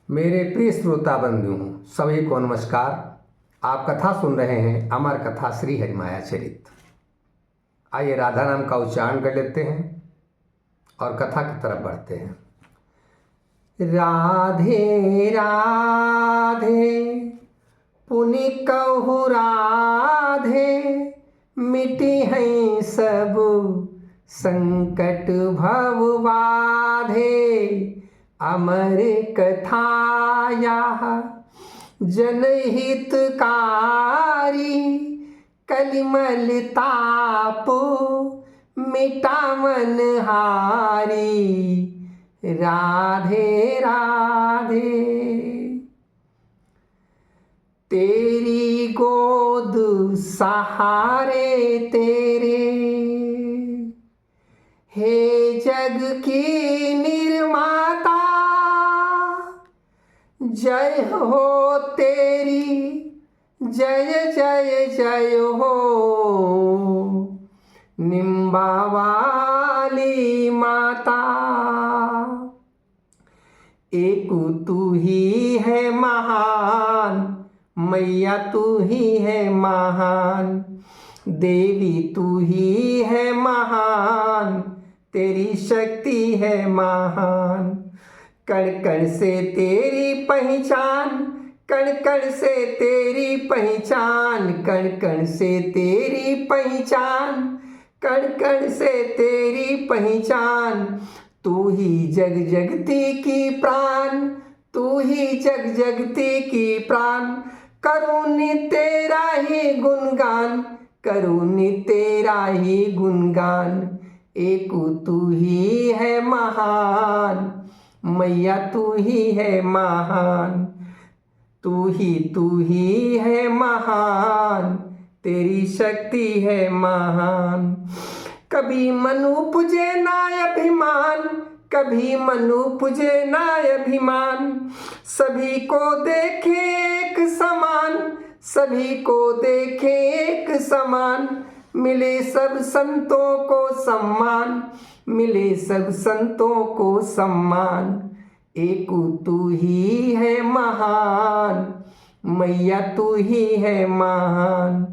मेरे प्रिय श्रोता बंधुओं सभी को नमस्कार। आप कथा सुन रहे हैं अमर कथा श्री हरिमाया चरित। आइए राधा नाम का उच्चारण कर लेते हैं और कथा की तरफ बढ़ते हैं। राधे राधे पुनि कहु राधे, मिटी हैं सब संकट भव बाधे। अमर कथाया जनहितकारी, कलिमल ताप मिटावन हारी। राधे राधे तेरी गोद सहारे तेरे, हे जग की निर्माता। जय हो तेरी, जय जय जय हो, निम्बा वाली माता। एक तू ही है महान, मैया तू ही है महान। देवी तू ही है महान, तेरी शक्ति है महान। कण कण से तेरी पहचान, कण कण से तेरी पहचान, कण कण से तेरी पहचान, कण कण से तेरी पहचान। तू ही जग जगती की प्राण, तू ही जग जगती की प्राण। करूँ नित्य तेरा ही गुणगान, करूँ नित्य तेरा ही गुणगान। एक तू ही है महान, मैया तू ही है महान। तू ही है महान, तेरी शक्ति है महान। कभी मनु पुजे ना अभिमान, कभी मनु पुजे ना अभिमान। सभी को देखे एक समान, सभी को देखे एक समान। मिले सब संतों को सम्मान, मिले सब संतों को सम्मान। एक तू ही है महान, मैया तू ही है महान।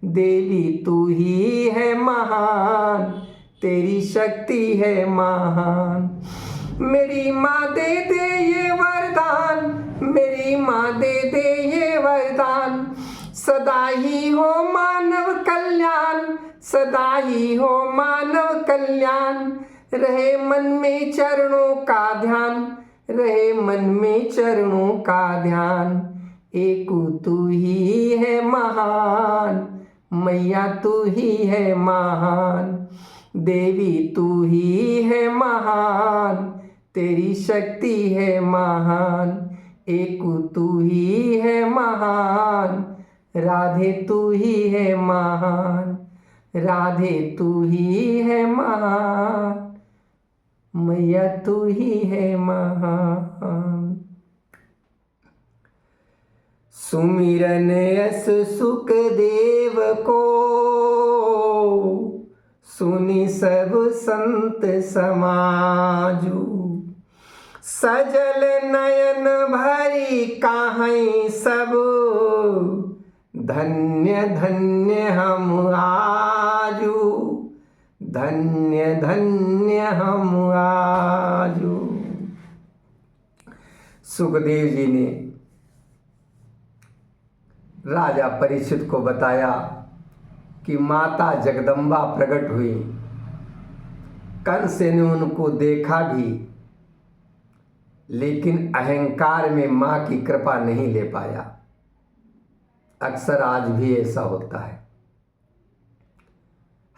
देवी तू ही है महान, तेरी शक्ति है महान। मेरी माँ दे दे ये वरदान, मेरी माँ दे दे ये वरदान। सदा ही हो मानव कल्याण, सदा ही हो मानव कल्याण। रहे मन में चरणों का ध्यान, रहे मन में चरणों का ध्यान। एक तू ही है महान, मैया तू ही है महान। देवी तू ही है महान, तेरी शक्ति है महान। एक तू ही है महान, राधे तू ही है महान। राधे तू ही है महान, मैया तू ही है महान। सुमिरन यस सुख देव को, सुनि सब संत समाजू। सजल नयन भरी काहै सब, धन्य धन्य हम आजू, धन्य धन्य हम आजू। सुखदेव जी ने राजा परीक्षित को बताया कि माता जगदम्बा प्रकट हुई। कंस ने उनको देखा भी, लेकिन अहंकार में माँ की कृपा नहीं ले पाया। अक्सर आज भी ऐसा होता है।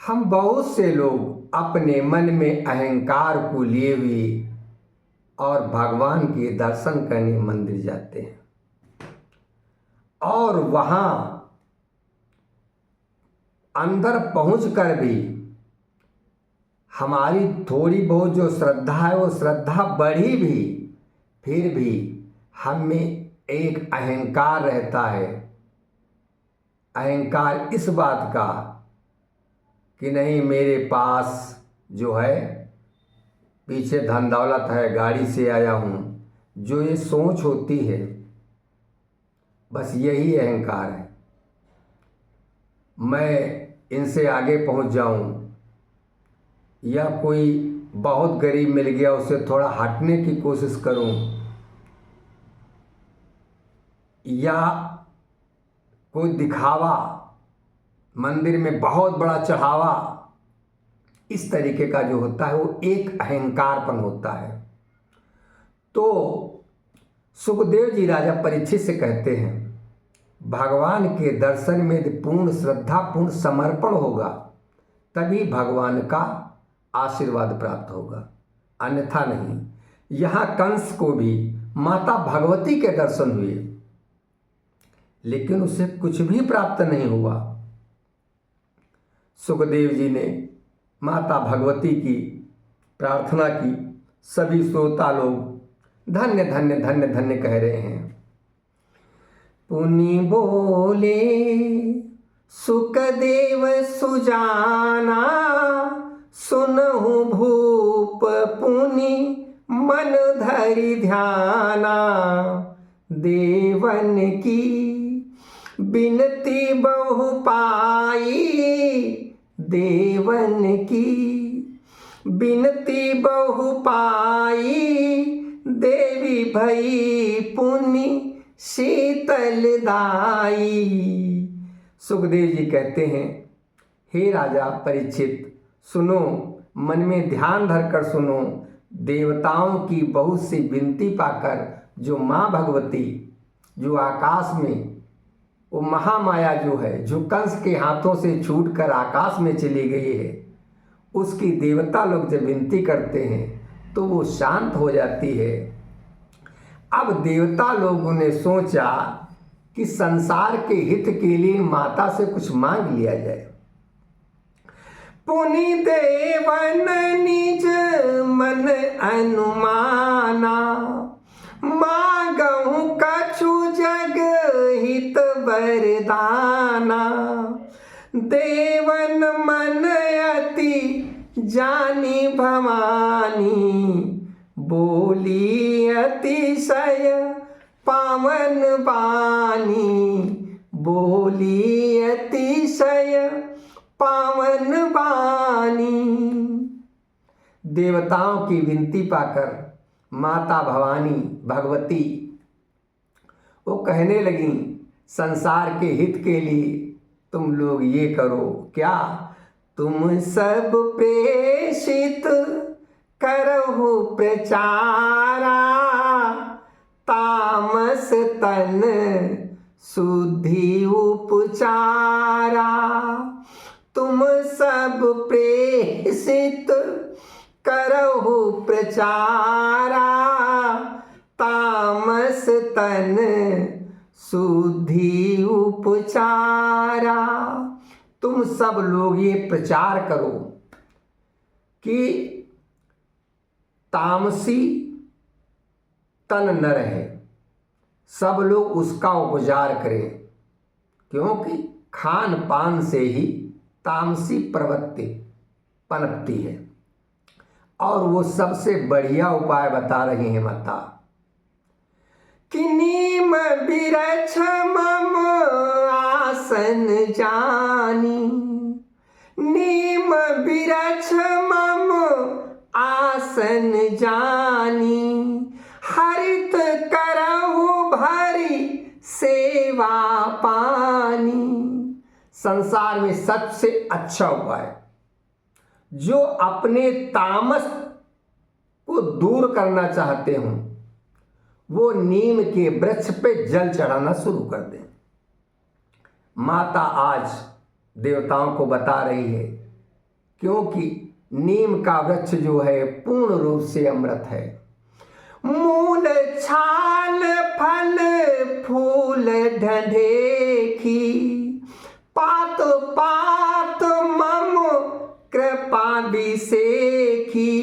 हम बहुत से लोग अपने मन में अहंकार को लिए हुए और भगवान के दर्शन करने मंदिर जाते हैं और वहाँ अंदर पहुंचकर भी हमारी थोड़ी बहुत जो श्रद्धा है वो श्रद्धा बढ़ी भी, फिर भी हम में एक अहंकार रहता है। अहंकार इस बात का कि नहीं मेरे पास जो है पीछे धन दौलत है, गाड़ी से आया हूँ, जो ये सोच होती है, बस यही अहंकार है। मैं इनसे आगे पहुंच जाऊं, या कोई बहुत गरीब मिल गया उससे थोड़ा हटने की कोशिश करूं, या कोई दिखावा, मंदिर में बहुत बड़ा चढ़ावा, इस तरीके का जो होता है वो एक अहंकारपन होता है। तो सुखदेव जी राजा परीक्षित से कहते हैं, भगवान के दर्शन में पूर्ण श्रद्धा, पूर्ण समर्पण होगा, तभी भगवान का आशीर्वाद प्राप्त होगा, अन्यथा नहीं। यहाँ कंस को भी माता भगवती के दर्शन हुए, लेकिन उसे कुछ भी प्राप्त नहीं हुआ। सुखदेव जी ने माता भगवती की प्रार्थना की। सभी श्रोता लोग धन्य धन्य धन्य धन्य कह रहे हैं। पुनि बोले सुखदेव सुजाना, सुनहु भूप पुनि मन धरि ध्याना। देवन की बिनती बहु पाई, देवन की बिनती बहु पाई। देवी भई पुनि शीतल दाई। सुखदेव जी कहते हैं, हे राजा परीक्षित सुनो, मन में ध्यान धरकर सुनो। देवताओं की बहुत सी विनती पाकर जो माँ भगवती, जो आकाश में वो महामाया जो है, जो कंस के हाथों से छूटकर आकाश में चली गई है, उसकी देवता लोग जब विनती करते हैं तो वो शांत हो जाती है। अब देवता लोगों ने सोचा कि संसार के हित के लिए माता से कुछ मांग लिया जाए। पुनि देवन निज मन अनुमाना, मांगहु कछु जग हित वरदाना। देवन मन अति जानी भवानी, बोली अतिशय पावन बानी। बोली अतिशय पावन बानी। देवताओं की विनती पाकर माता भवानी भगवती वो कहने लगी, संसार के हित के लिए तुम लोग ये करो, क्या तुम सब प्रेषित करहु प्रचारा। तामस तन शुद्धि उपचारा। तुम सब प्रेषित करहु प्रचारा। तामस तन शुद्धि उपचारा। तुम सब लोग ये प्रचार करो कि तामसी तन न रहे, सब लोग उसका उपचार करें, क्योंकि खान पान से ही तामसी प्रवृत्ति पनपती है। और वो सबसे बढ़िया उपाय बता रही हैं माता कि नीम बिरछ मम आसन जानी। नीम बिरछ मम आसन जानी। हरित करहु भरी सेवा पानी। संसार में सबसे अच्छा उपाय जो अपने तामस को दूर करना चाहते हो, वो नीम के वृक्ष पे जल चढ़ाना शुरू कर दें। माता आज देवताओं को बता रही है, क्योंकि नीम का वृक्ष जो है पूर्ण रूप से अमृत है। मूल छाल फल फूल ढंढेखी। पात पात मम कृपा बिसेखी।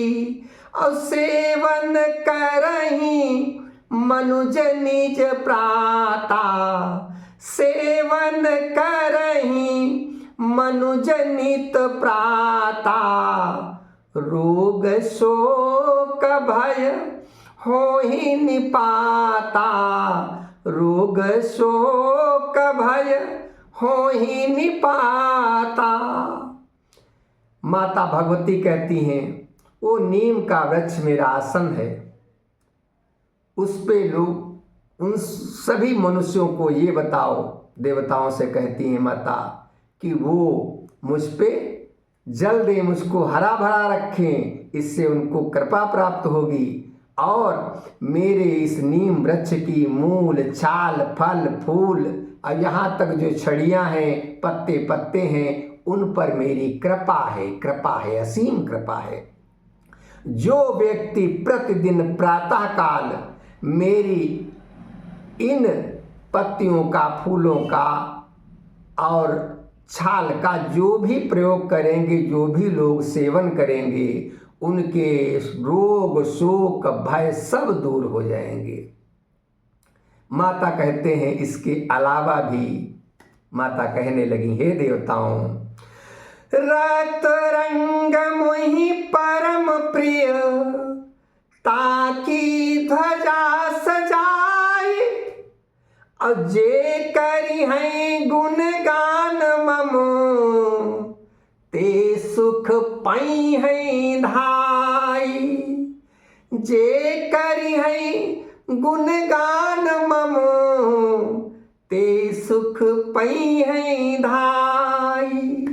और सेवन करही मनुज निज प्राता। सेवन करही मनुज नित प्राता। रोग शोक भय हो ही निपाता, रोग शोक भय हो ही निपाता। माता भगवती कहती हैं, वो नीम का वृक्ष मेरा आसन है, उस पे लोग उन सभी मनुष्यों को ये बताओ, देवताओं से कहती हैं माता, कि वो मुझ पे जल दें, मुझको हरा भरा रखें, इससे उनको कृपा प्राप्त होगी। और मेरे इस नीम वृक्ष की मूल, छाल, फल, फूल और यहाँ तक जो छड़ियाँ हैं, पत्ते पत्ते हैं, उन पर मेरी कृपा है, असीम कृपा है। जो व्यक्ति प्रतिदिन प्रातः काल मेरी इन पत्तियों का, फूलों का और छाल का जो भी प्रयोग करेंगे, जो भी लोग सेवन करेंगे, उनके रोग शोक भय सब दूर हो जाएंगे। माता कहते हैं, इसके अलावा भी माता कहने लगी, हे देवताओं, रक्त रंग मुहि परम प्रिय, ताकि ध्वजा सजाए, और जे करी हैं गुणगान मम, ते सुख पाई हैं धाई। जे करी हैं गुणगान मम, ते सुख पाई हैं धाई।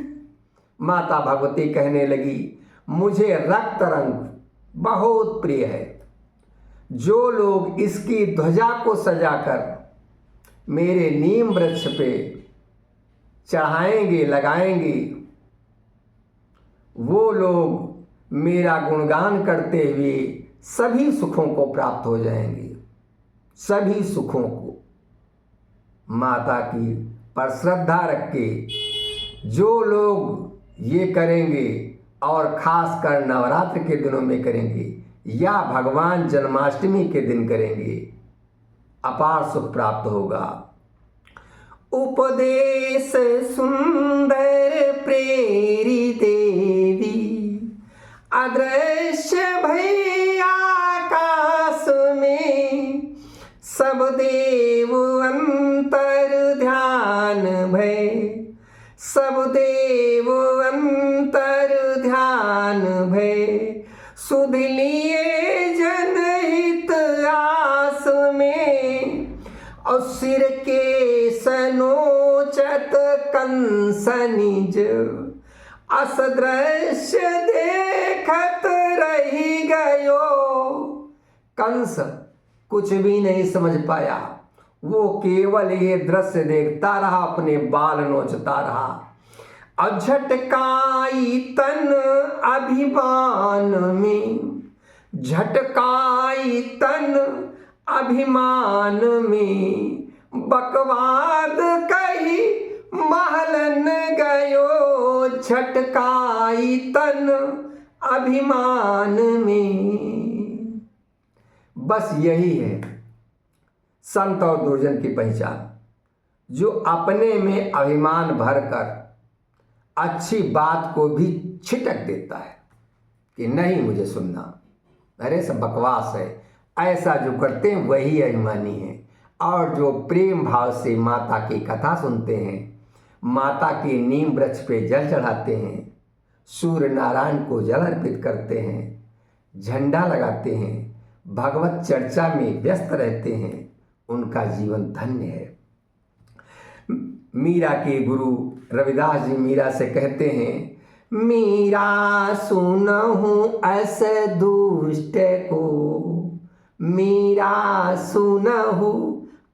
माता भगवती कहने लगी, मुझे रक्त रंग बहुत प्रिय है। जो लोग इसकी ध्वजा को सजाकर मेरे नीम वृक्ष पे चढ़ाएंगे, लगाएंगे, वो लोग मेरा गुणगान करते हुए सभी सुखों को प्राप्त हो जाएंगे, सभी सुखों को। माता की पर श्रद्धा रख के जो लोग ये करेंगे, और खासकर नवरात्र के दिनों में करेंगे या भगवान जन्माष्टमी के दिन करेंगे, अपार सुख प्राप्त होगा। उपदेश सुंदर प्रेरी देवी, अदृश्य भई आकाश में, सब देव अंतर ध्यान भय, सब देव अंतर ध्यान भय, सुध लिए जनहित आस में, और सिर के सनोचत कंस निज, अस दृश्य देखत रही गयो। कंस कुछ भी नहीं समझ पाया, वो केवल ये दृश्य देखता रहा, अपने बाल नोचता रहा। झटकाई तन अभिमान में, झटकाई तन अभिमान में, बकवाद कही महलन गयो, झटकाई तन अभिमान में। बस यही है संत और दुर्जन की पहचान, जो अपने में अभिमान भरकर अच्छी बात को भी छिटक देता है कि नहीं मुझे सुनना, अरे सब बकवास है। ऐसा जो करते हैं वही अभिमानी है। और जो प्रेम भाव से माता की कथा सुनते हैं, माता के नीम वृक्ष पे जल चढ़ाते हैं, सूर्य नारायण को जल अर्पित करते हैं, झंडा लगाते हैं, भगवत चर्चा में व्यस्त रहते हैं, उनका जीवन धन्य है। मीरा के गुरु रविदास जी मीरा से कहते हैं, मीरा सुनहु अस दुष्ट को, मीरा सुनहु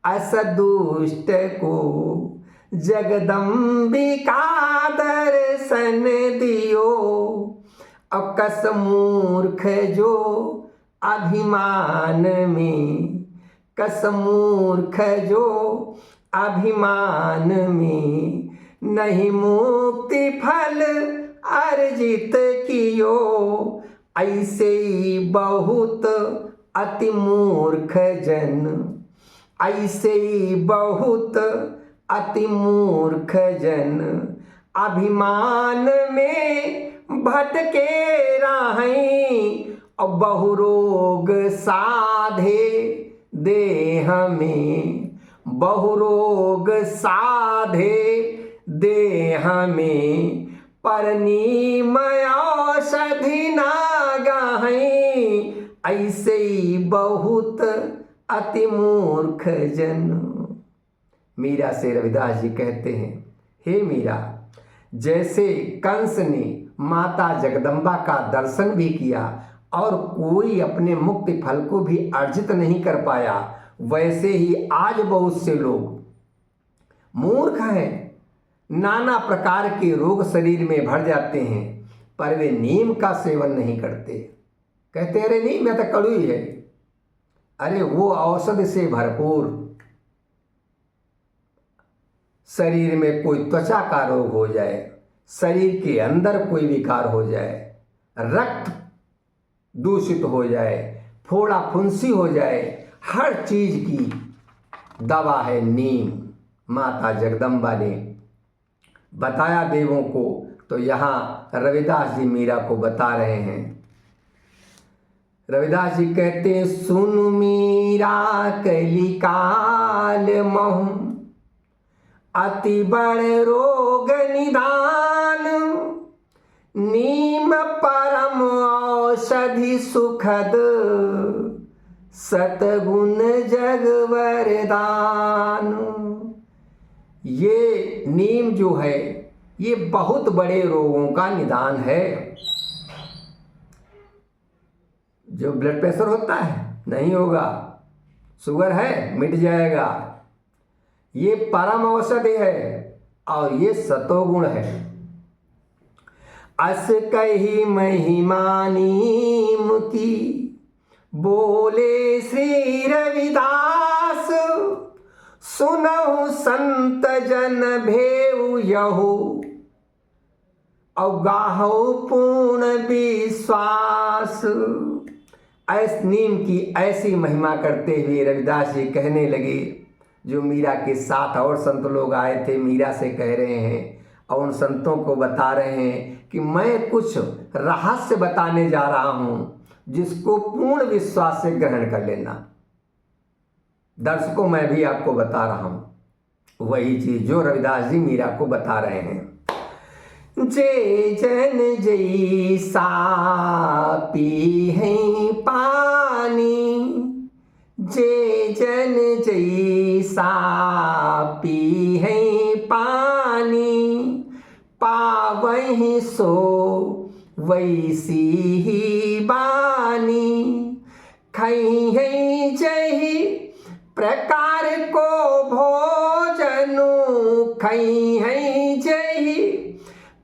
अस दुष्ट को, जगदम्बिका दर्शन दियो, अकस मूर्ख जो अभिमान में, कस मूर्ख जो अभिमान में, नहीं मुक्ति फल अर्जित कियो, ऐसे ही बहुत अति मूर्ख जन, ऐसे ही बहुत अति मूर्ख जन, अभिमान में भटके राहीं, और बहुरोग साधे देह में, बहुरोग साधे देह में, परनीम औषधि ना गाहें, ऐसे ही बहुत अति मूर्ख जन। मीरा से रविदास जी कहते हैं, हे मीरा, जैसे कंस ने माता जगदम्बा का दर्शन भी किया और कोई अपने मुक्ति फल को भी अर्जित नहीं कर पाया, वैसे ही आज बहुत से लोग मूर्ख हैं, नाना प्रकार के रोग शरीर में भर जाते हैं, पर वे नीम का सेवन नहीं करते। कहते अरे नीम में तो कड़वी है, अरे वो औषधि से भरपूर। शरीर में कोई त्वचा का रोग हो जाए, शरीर के अंदर कोई विकार हो जाए, रक्त दूषित हो जाए, फोड़ा फुंसी हो जाए, हर चीज की दवा है नीम। माता जगदम्बा ने बताया देवों को, तो यहाँ रविदास जी मीरा को बता रहे हैं। रविदास जी कहते हैं, सुन मीरा कलिकाल महु, अति बड़ रोग निदान, नीम परम औषधि सुखद, सतगुण जग वरदान। ये नीम जो है ये बहुत बड़े रोगों का निदान है। जो ब्लड प्रेशर होता है नहीं होगा, शुगर है मिट जाएगा, ये परम औषधि है और ये सतोगुण है। अस कही महिमा नीम की, बोले श्री रविदास, सुनहु संत जन भेउ यहु, और गाहु पूर्ण विश्वास। नीम की ऐसी महिमा करते हुए रविदास जी कहने लगे, जो मीरा के साथ और संत लोग आए थे, मीरा से कह रहे हैं और उन संतों को बता रहे हैं कि मैं कुछ रहस्य बताने जा रहा हूं, जिसको पूर्ण विश्वास से ग्रहण कर लेना। दर्शकों, मैं भी आपको बता रहा हूं वही चीज जो रविदास जी मीरा को बता रहे हैं। जे जन जैसा पी है पानी, जे जन जैसा पी है पानी, पावहि सो वैसी ही बानी, खई है जही प्रकार को भोजनु, खई है जही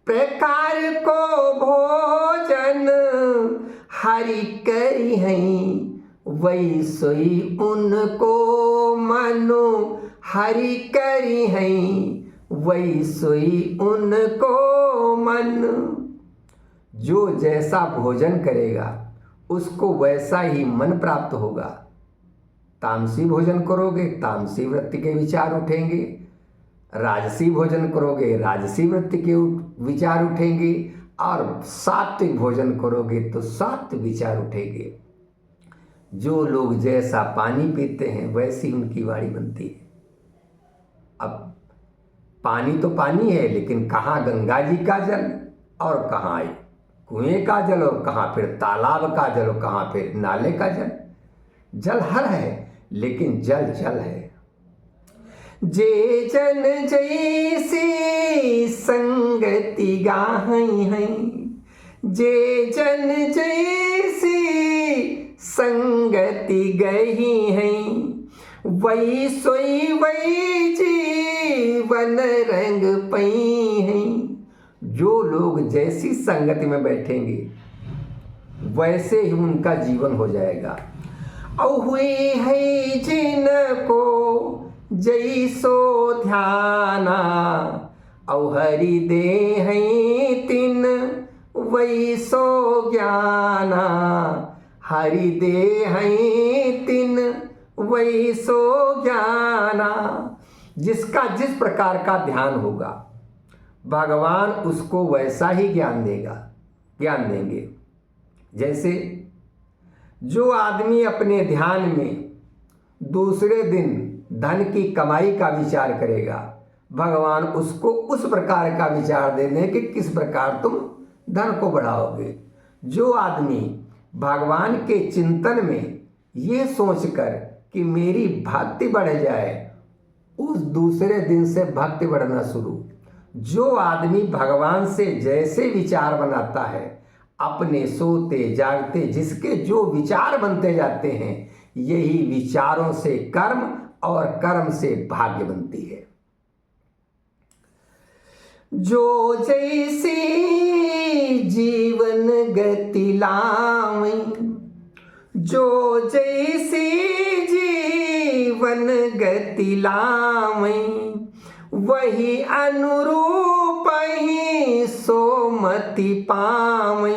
प्रकार को भोजन, हरि करी हैं वैसोई उनको मनु, हरि करी हैं वैसोई उनको मन। जो जैसा भोजन करेगा उसको वैसा ही मन प्राप्त होगा। तामसी भोजन करोगे तामसी वृत्ति के विचार उठेंगे, राजसी भोजन करोगे राजसी वृत्ति के विचार उठेंगे, और सात्विक भोजन करोगे तो सात्विक विचार उठेंगे। जो लोग जैसा पानी पीते हैं वैसी उनकी वाणी बनती है। अब पानी तो पानी है, लेकिन कहाँ गंगा जी का जल और कहाँ कुएं का जल और कहाँ फिर तालाब का जल और कहाँ फिर नाले का जल। जल हर है, लेकिन जल जल है। जे जन जैसी संगति गाहई हैं, जे जन जैसी संगति गही हैं, वही सोई वही जीवन रंग पई हैं। जो लोग जैसी संगति में बैठेंगे वैसे ही उनका जीवन हो जाएगा। औ हुई है जिनको जैसो ध्याना, औ हरि दे हैं तिन वैसो ज्ञाना, हरि दे हैं तिन वैसो ज्ञाना। जिसका जिस प्रकार का ध्यान होगा भगवान उसको वैसा ही ज्ञान देंगे। जैसे जो आदमी अपने ध्यान में दूसरे दिन धन की कमाई का विचार करेगा, भगवान उसको उस प्रकार का विचार दे दें कि किस प्रकार तुम धन को बढ़ाओगे। जो आदमी भगवान के चिंतन में ये सोचकर कि मेरी भक्ति बढ़ जाए, उस दूसरे दिन से भक्ति बढ़ना शुरू। जो आदमी भगवान से जैसे विचार बनाता है, अपने सोते जागते जिसके जो विचार बनते जाते हैं, यही विचारों से कर्म और कर्म से भाग्य बनती है। जो जैसी जीवन गति लावै, जो जैसी जीवन गति लावै, वही अनुरूप ही सोमति पावै।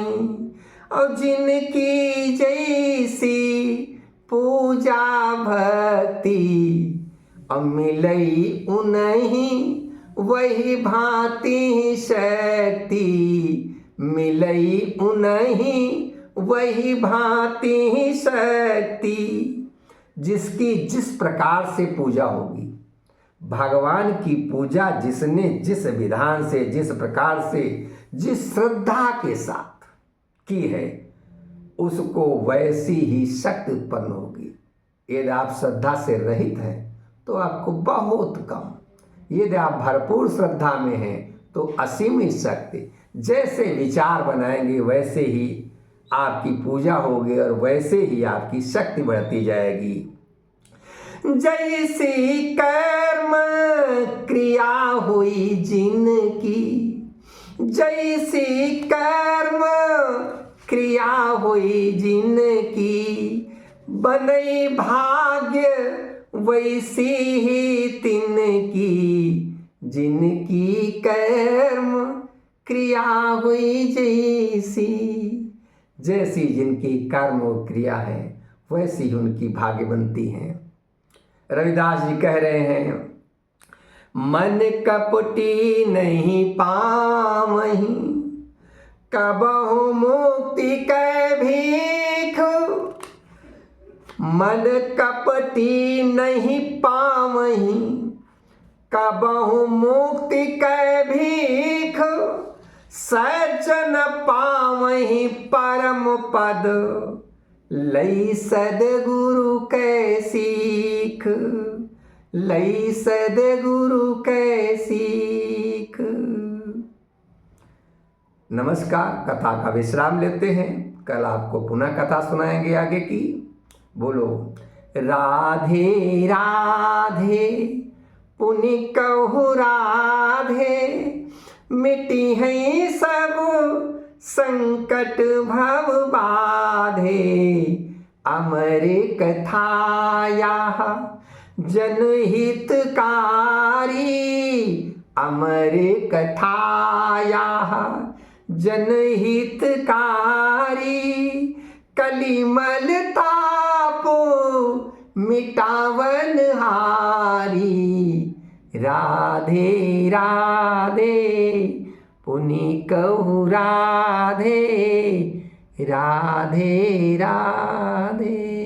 और जिनकी जैसी पूजा भक्ति, और मिलई उन्हीं वही भांति शक्ति, मिलई उन्हीं वही भांति शक्ति। जिसकी जिस प्रकार से पूजा होगी, भगवान की पूजा जिसने जिस विधान से, जिस प्रकार से, जिस श्रद्धा के साथ की है, उसको वैसी ही शक्ति उत्पन्न होगी। यदि आप श्रद्धा से रहित हैं तो आपको बहुत कम, यदि आप भरपूर श्रद्धा में हैं तो असीमित शक्ति। जैसे विचार बनाएंगे वैसे ही आपकी पूजा होगी और वैसे ही आपकी शक्ति बढ़ती जाएगी। जैसी कर्म क्रिया हुई जिनकी, जैसी कर्म क्रिया हुई जिनकी, बनई भाग्य वैसी ही तिनकी। जिनकी कर्म क्रिया हुई जैसी, जैसी जिनकी कर्म क्रिया है वैसी ही उनकी भाग्य बनती हैं। रविदास जी कह रहे हैं, मन कपटी नहीं पावहीं, कबहु मुक्ति कै भीख। मन कपटी नहीं पावहीं, कबहु मुक्ति कै भीख। सज्जन पावहीं परम पद, लई सद्गुरु कै सीख, लई सद्गुरु कै सीख। नमस्कार, कथा का विश्राम लेते हैं। कल आपको पुनः कथा सुनाएंगे आगे की। बोलो राधे राधे, पुनि कहु राधे। मिटी है सब संकट भव बाधे, अमर कथाया जनहितकारी। अमर कथाया जनहितकारी, कलिमल ताप मिटावन हारी। राधे राधे, पुनि कहु राधे, राधे राधे।